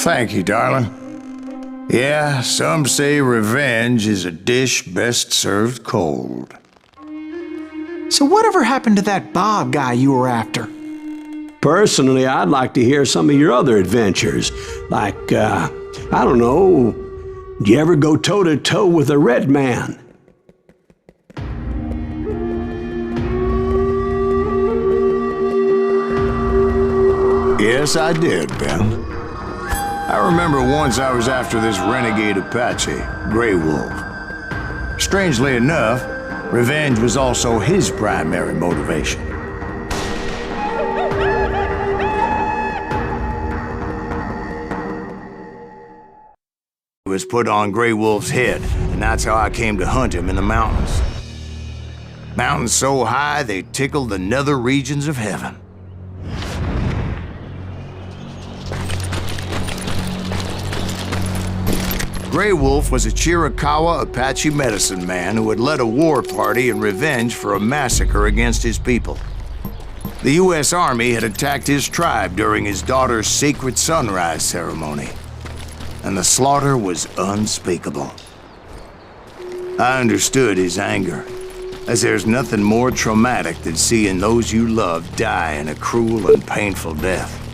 Thank you, darling. Yeah, some say revenge is a dish best served cold. So whatever happened to that Bob guy you were after? Personally, I'd like to hear some of your other adventures. Like, I don't know, did you ever go toe-to-toe with a red man? Yes, I did, Ben. I remember once I was after this renegade Apache, Grey Wolf. Strangely enough, revenge was also his primary motivation. It was put on Grey Wolf's head, and that's how I came to hunt him in the mountains. Mountains so high they tickled the nether regions of heaven. Grey Wolf was a Chiricahua Apache medicine man who had led a war party in revenge for a massacre against his people. The U.S. Army had attacked his tribe during his daughter's sacred sunrise ceremony, and the slaughter was unspeakable. I understood his anger, as there's nothing more traumatic than seeing those you love die in a cruel and painful death.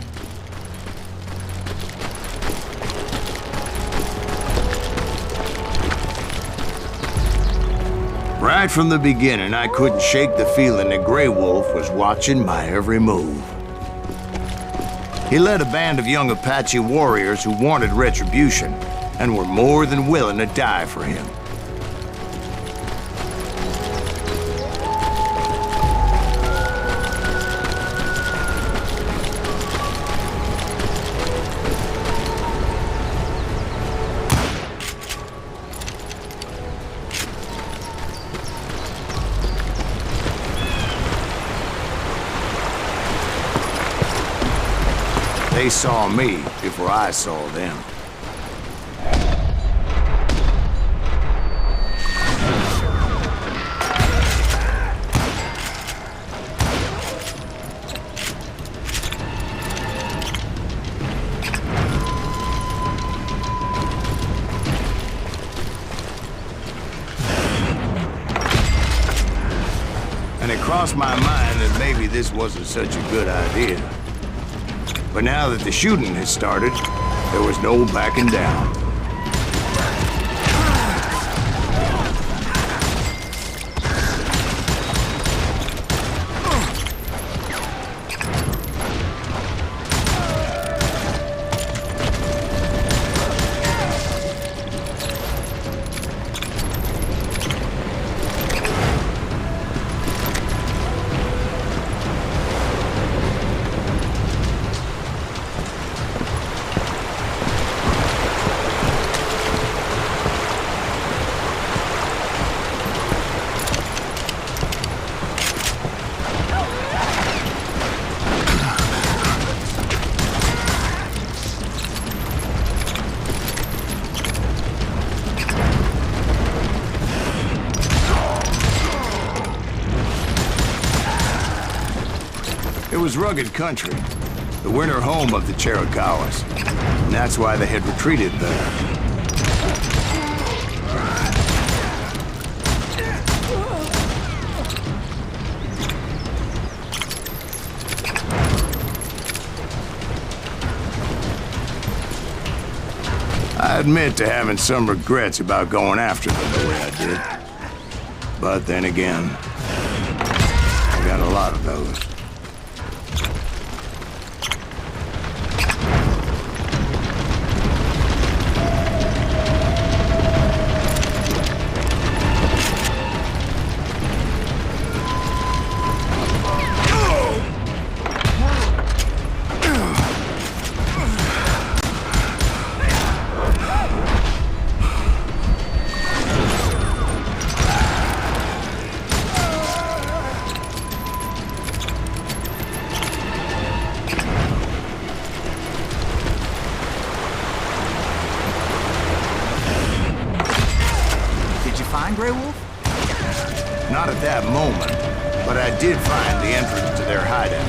Right from the beginning, I couldn't shake the feeling that Grey Wolf was watching my every move. He led a band of young Apache warriors who wanted retribution and were more than willing to die for him. They saw me before I saw them. And it crossed my mind that maybe this wasn't such a good idea. But now that the shooting had started, there was no backing down. It was rugged country, the winter home of the Chiricahuas, and that's why they had retreated there. I admit to having some regrets about going after them the way I did. But then again, I got a lot of those. Find Grey Wolf? Not at that moment, but I did find the entrance to their hideout.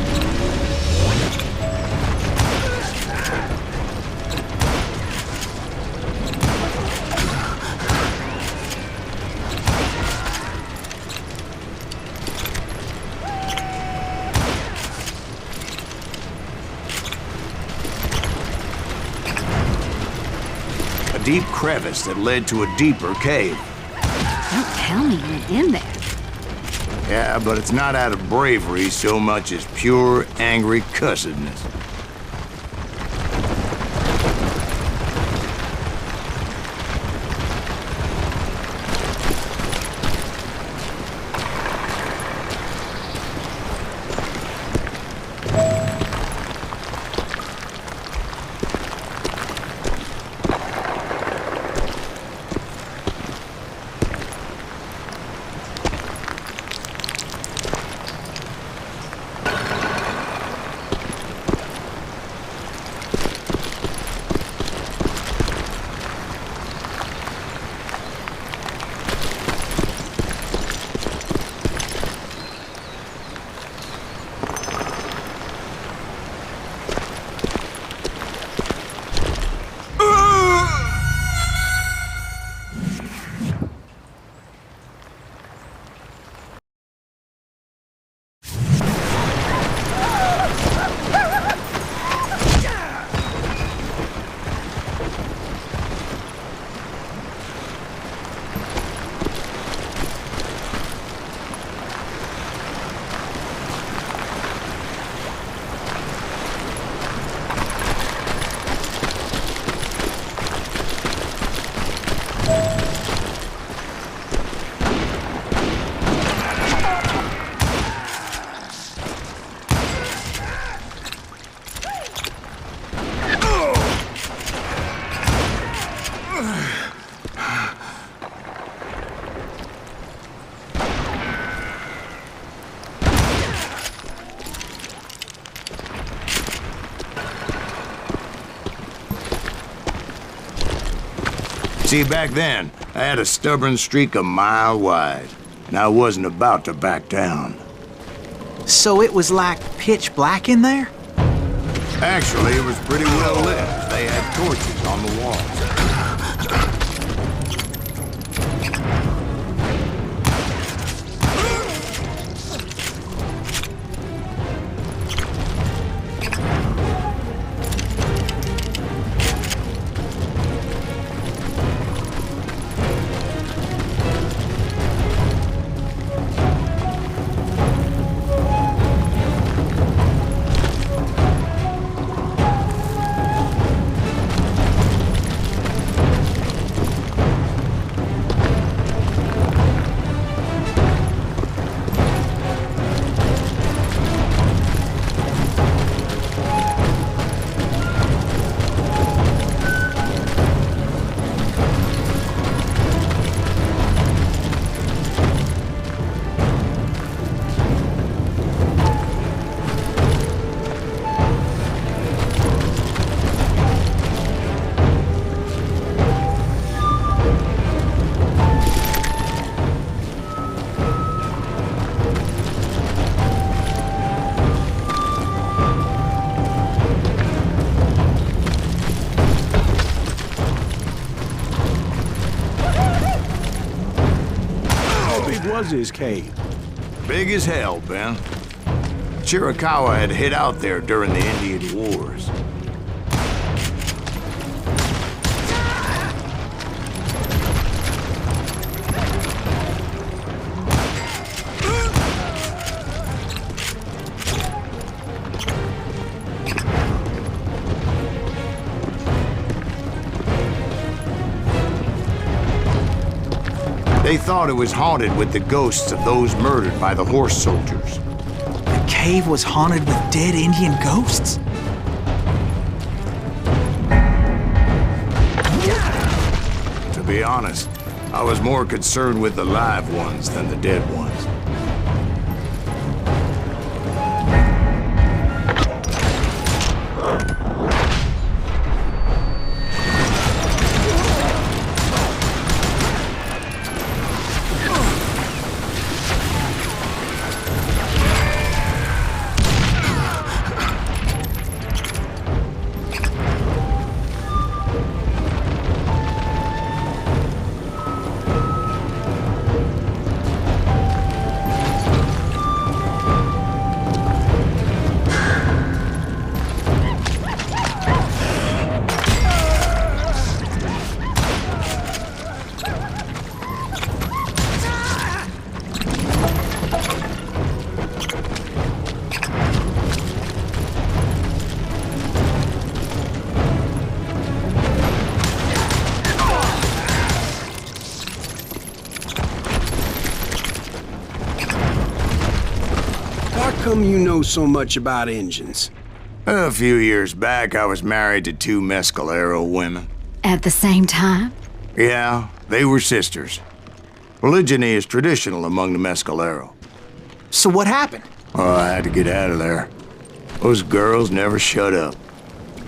deep crevice that led to a deeper cave. Don't tell me you went in there. Yeah, but it's not out of bravery so much as pure, angry cussedness. See, back then, I had a stubborn streak a mile wide, and I wasn't about to back down. So it was like pitch black in there? Actually, it was pretty well lit. They had torches on the walls. Was his cave? Big as hell, Ben. Chiricahua had hid out there during the Indian Wars. They thought it was haunted with the ghosts of those murdered by the horse soldiers. The cave was haunted with dead Indian ghosts? To be honest, I was more concerned with the live ones than the dead ones. come you know so much about engines? A few years back, I was married to two Mescalero women. At the same time? Yeah, they were sisters. Polygyny is traditional among the Mescalero. So what happened? Oh, I had to get out of there. Those girls never shut up.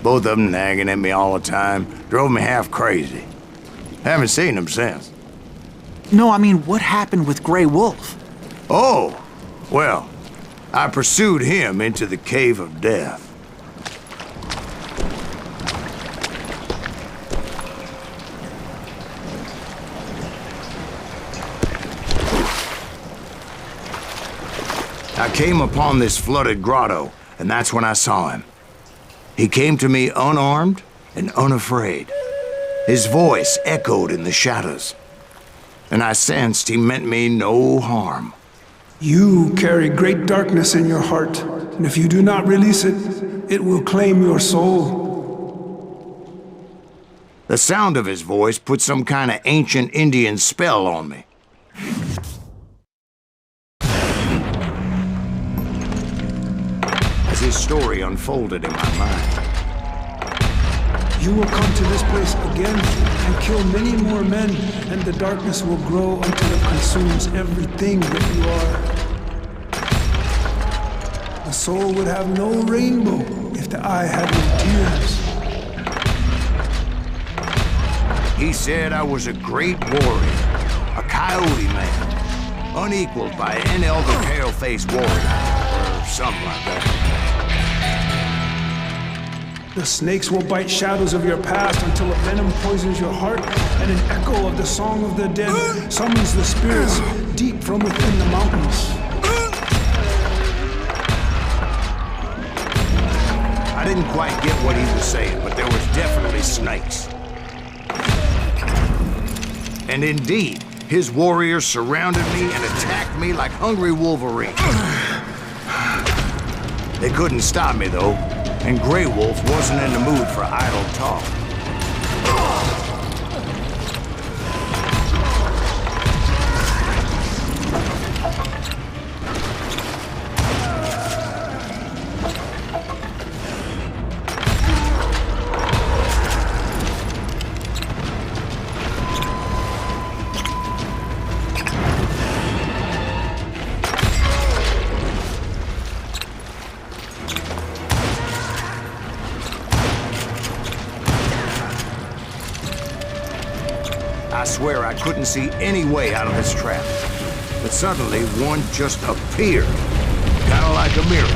Both of them nagging at me all the time. Drove me half crazy. Haven't seen them since. No, I mean, what happened with Grey Wolf? Oh, well, I pursued him into the Cave of Death. I came upon this flooded grotto, and that's when I saw him. He came to me unarmed and unafraid. His voice echoed in the shadows, and I sensed he meant me no harm. You carry great darkness in your heart, and if you do not release it, it will claim your soul. The sound of his voice put some kind of ancient Indian spell on me. As his story unfolded in my mind, You will come to this place again and kill many more men, and the darkness will grow until it consumes everything that you are. The soul would have no rainbow if the eye had no tears. he said I was a great warrior, a coyote man, unequaled by any other pale-faced warrior, or something like that. The snakes will bite shadows of your past until a venom poisons your heart, and an echo of the song of the dead summons the spirits deep from within the mountains. I didn't quite get what he was saying, but there was definitely snakes. And indeed, his warriors surrounded me and attacked me like hungry wolverines. They couldn't stop me, though, and Grey Wolf wasn't in the mood for idle talk. I swear I couldn't see any way out of this trap. But suddenly, one just appeared. Kind of like a miracle.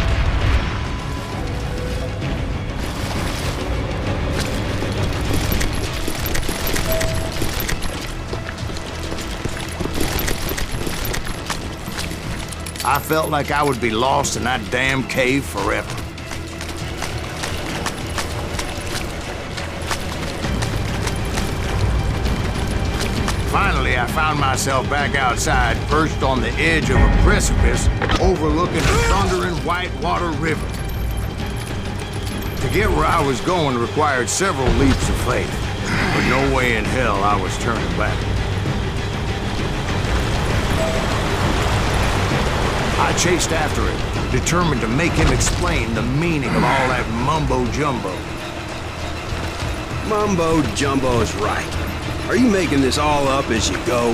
I felt like I would be lost in that damn cave forever. Finally, I found myself back outside, perched on the edge of a precipice overlooking a thundering whitewater river. To get where I was going required several leaps of faith, but no way in hell I was turning back. I chased after him, determined to make him explain the meaning of all that mumbo-jumbo. Mumbo-jumbo is right. Are you making this all up as you go?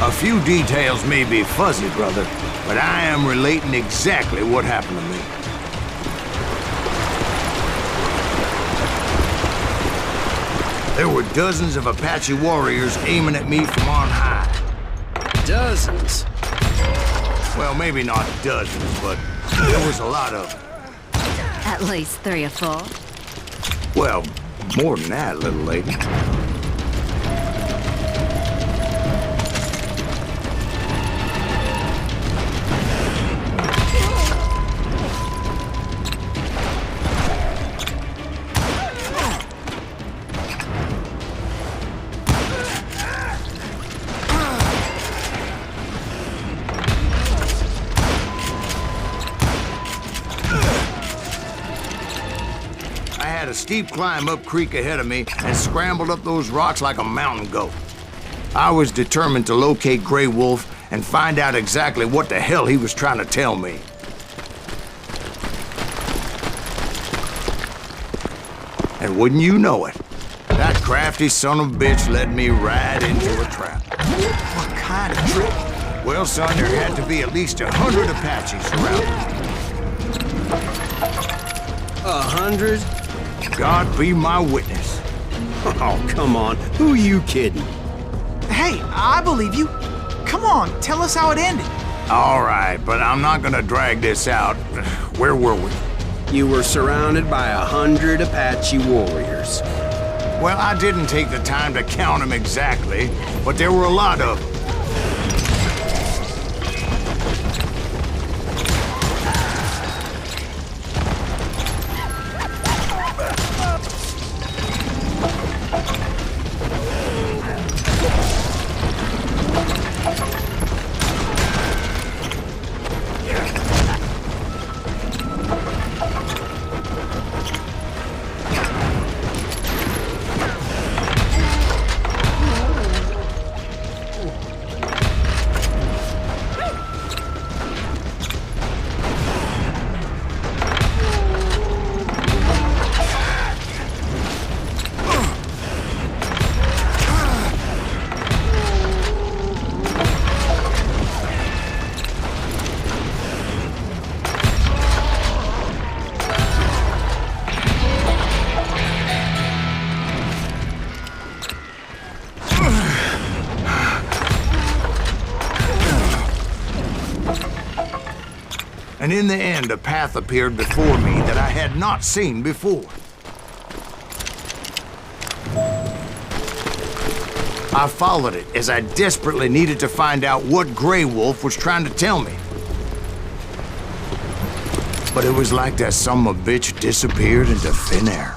A few details may be fuzzy, brother, but I am relating exactly what happened to me. There were dozens of Apache warriors aiming at me from on high. Dozens? Well, maybe not dozens, but there was a lot of them. At least 3 or 4. Well, more than that, little lady. I had a steep climb up creek ahead of me and scrambled up those rocks like a mountain goat. I was determined to locate Grey Wolf and find out exactly what the hell he was trying to tell me. And wouldn't you know it, that crafty son of a bitch led me right into a trap. What kind of trick? Well, son, there had to be at least 100 Apaches around. 100? God be my witness. Oh, come on. Who are you kidding? Hey, I believe you. Come on, tell us how it ended. All right, but I'm not gonna drag this out. Where were we? You were surrounded by 100 Apache warriors. Well, I didn't take the time to count them exactly, but there were a lot of them. And in the end, a path appeared before me that I had not seen before. I followed it as I desperately needed to find out what Grey Wolf was trying to tell me. But it was like that son of a bitch disappeared into thin air.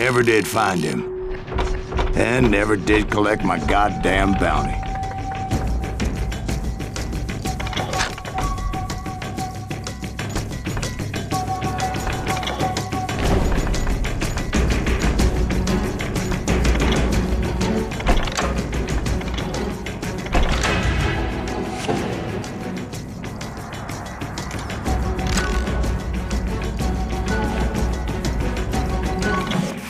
Never did find him. And never did collect my goddamn bounty.